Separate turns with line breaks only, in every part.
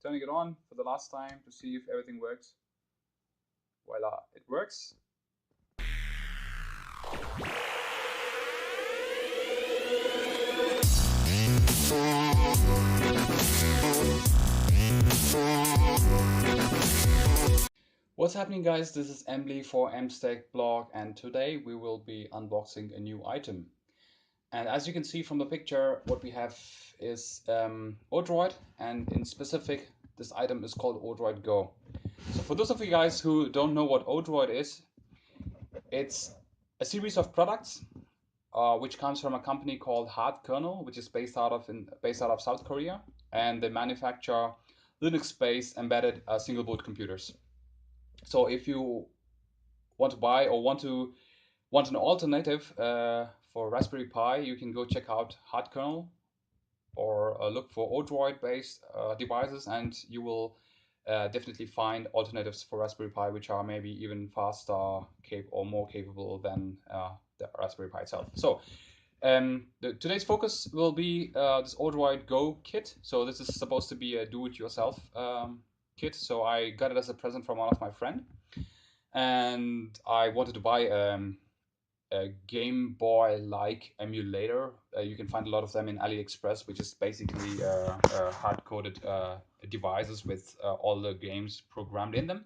turning it on for the last time to see if everything works. Voila, it works. What's happening, guys? This is Emily for MStack blog, and today we will be unboxing a new item. And as you can see from the picture, what we have is Odroid, and in specific, this item is called Odroid-Go. So for those of you guys who don't know what Odroid is, it's a series of products which comes from a company called Hardkernel, which is based out of South Korea, and they manufacture Linux-based embedded single-board computers. So if you want to buy or want an alternative for Raspberry Pi, you can go check out Hardkernel or look for Odroid-based devices, and you will definitely find alternatives for Raspberry Pi which are maybe even faster or more capable than the Raspberry Pi itself. So today's focus will be this Odroid-Go kit. So this is supposed to be a do-it-yourself kit. So I got it as a present from one of my friends, and I wanted to buy a Game Boy-like emulator. You can find a lot of them in AliExpress, which is basically hard-coded devices with all the games programmed in them.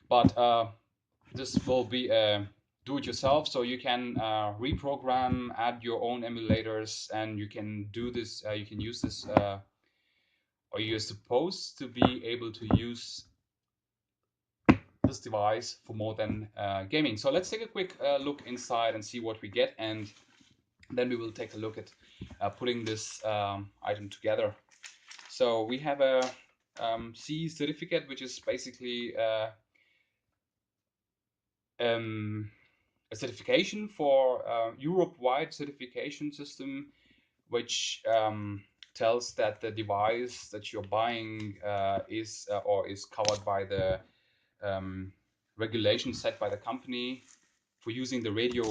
But this will be a do-it-yourself, so you can reprogram, add your own emulators, and you can do this. You can use this, or you're supposed to be able to use this device for more than gaming. So let's take a quick look inside and see what we get, and then we will take a look at putting this item together. So we have a CE certificate, which is basically a certification for Europe-wide certification system, which tells that the device that you're buying is covered by the regulation set by the company for using the radio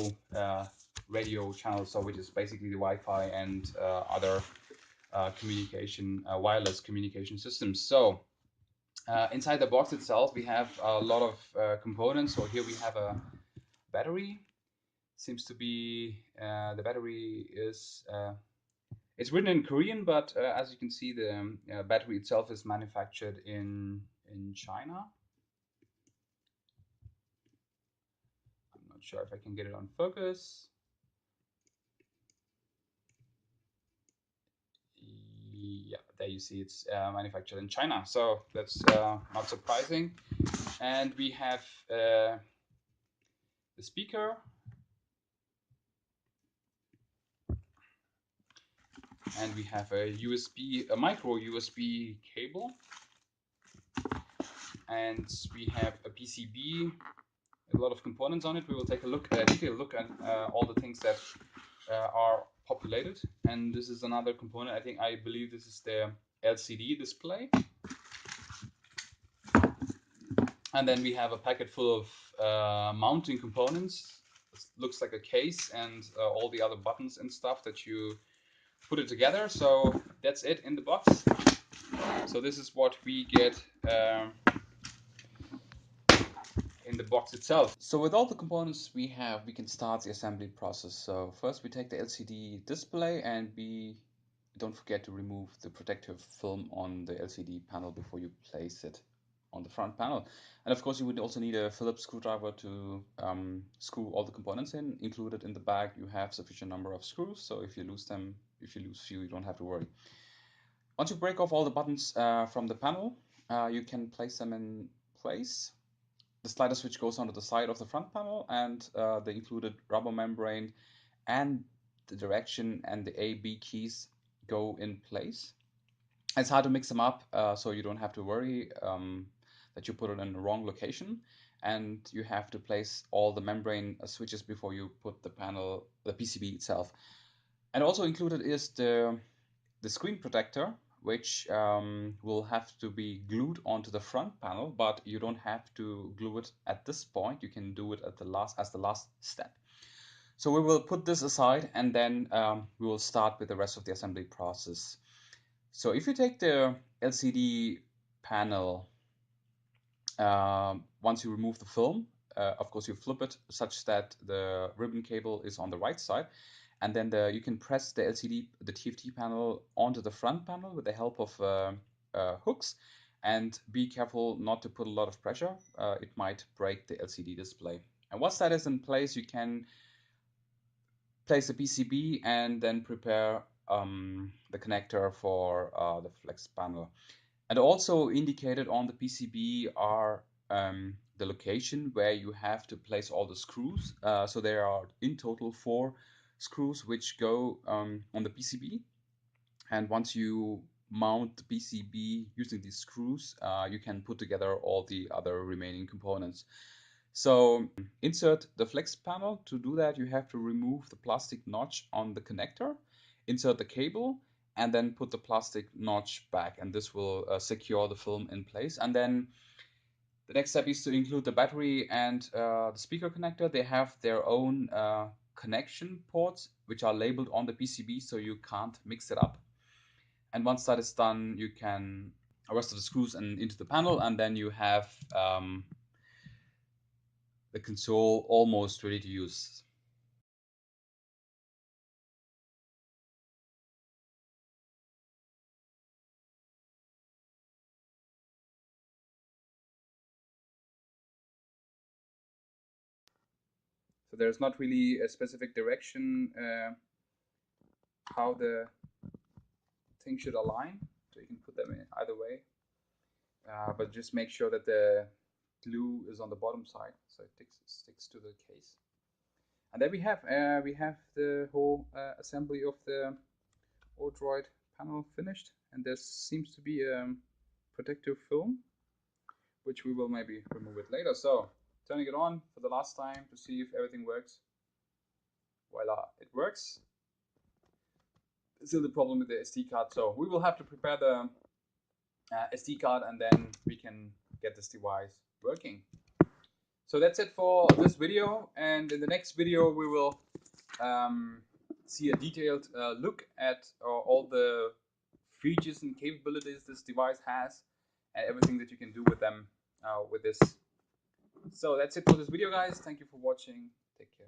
channel, so which is basically the Wi-Fi and other wireless communication systems. So inside the box itself, we have a lot of components. So here we have a battery. Seems to be the battery is it's written in Korean, but as you can see, the battery itself is manufactured in China. I'm not sure if I can get it on focus. Yeah, there you see it's manufactured in China, so that's not surprising. And we have the speaker, and we have a micro USB cable, and we have a PCB, a lot of components on it. We will take a detailed look at all the things that are populated. And this is another component. I believe this is the LCD display. And then we have a packet full of mounting components. It looks like a case, and all the other buttons and stuff that you put it together. So that's it in the box. So this is what we get in the box itself. So with all the components we have, we can start the assembly process. So first we take the LCD display, and don't forget to remove the protective film on the LCD panel before you place it on the front panel. And of course you would also need a Phillips screwdriver to screw all the components in. Included in the bag you have sufficient number of screws, so if you lose few, you don't have to worry. Once you break off all the buttons from the panel, you can place them in place. The slider switch goes onto the side of the front panel, and the included rubber membrane and the direction and the A-B keys go in place. It's hard to mix them up, so you don't have to worry that you put it in the wrong location, and you have to place all the membrane switches before you put the PCB itself. And also included is the screen protector, which will have to be glued onto the front panel, but you don't have to glue it at this point. You can do it at as the last step. So we will put this aside, and then we will start with the rest of the assembly process. So if you take the LCD panel, once you remove the film, of course you flip it such that the ribbon cable is on the right side, and then you can press the LCD, the TFT panel, onto the front panel with the help of hooks, and be careful not to put a lot of pressure. It might break the LCD display. And once that is in place, you can place the PCB and then prepare the connector for the flex panel. And also indicated on the PCB are the location where you have to place all the screws. So there are in total 4 screws which go on the PCB. And once you mount the PCB using these screws, you can put together all the other remaining components. So insert the flex panel. To do that, you have to remove the plastic notch on the connector, insert the cable, and then put the plastic notch back, and this will secure the film in place. And then the next step is to include the battery and the speaker connector. They have their own connection ports which are labeled on the PCB, so you can't mix it up. And once that is done, you can rest of the screws and into the panel, and then you have the console almost ready to use. So there's not really a specific direction how the thing should align. So you can put them in either way, but just make sure that the glue is on the bottom side, so it sticks to the case. And then we have the whole assembly of the Odroid panel finished, and there seems to be a protective film, which we will maybe remove it later. So turning it on for the last time to see if everything works. Voila, it works. Still the problem with the SD card, so we will have to prepare the SD card, and then we can get this device working. So that's it for this video, and in the next video we will see a detailed look at all the features and capabilities this device has, and everything that you can do with them with this. So that's it for this video, guys. Thank you for watching. Take care.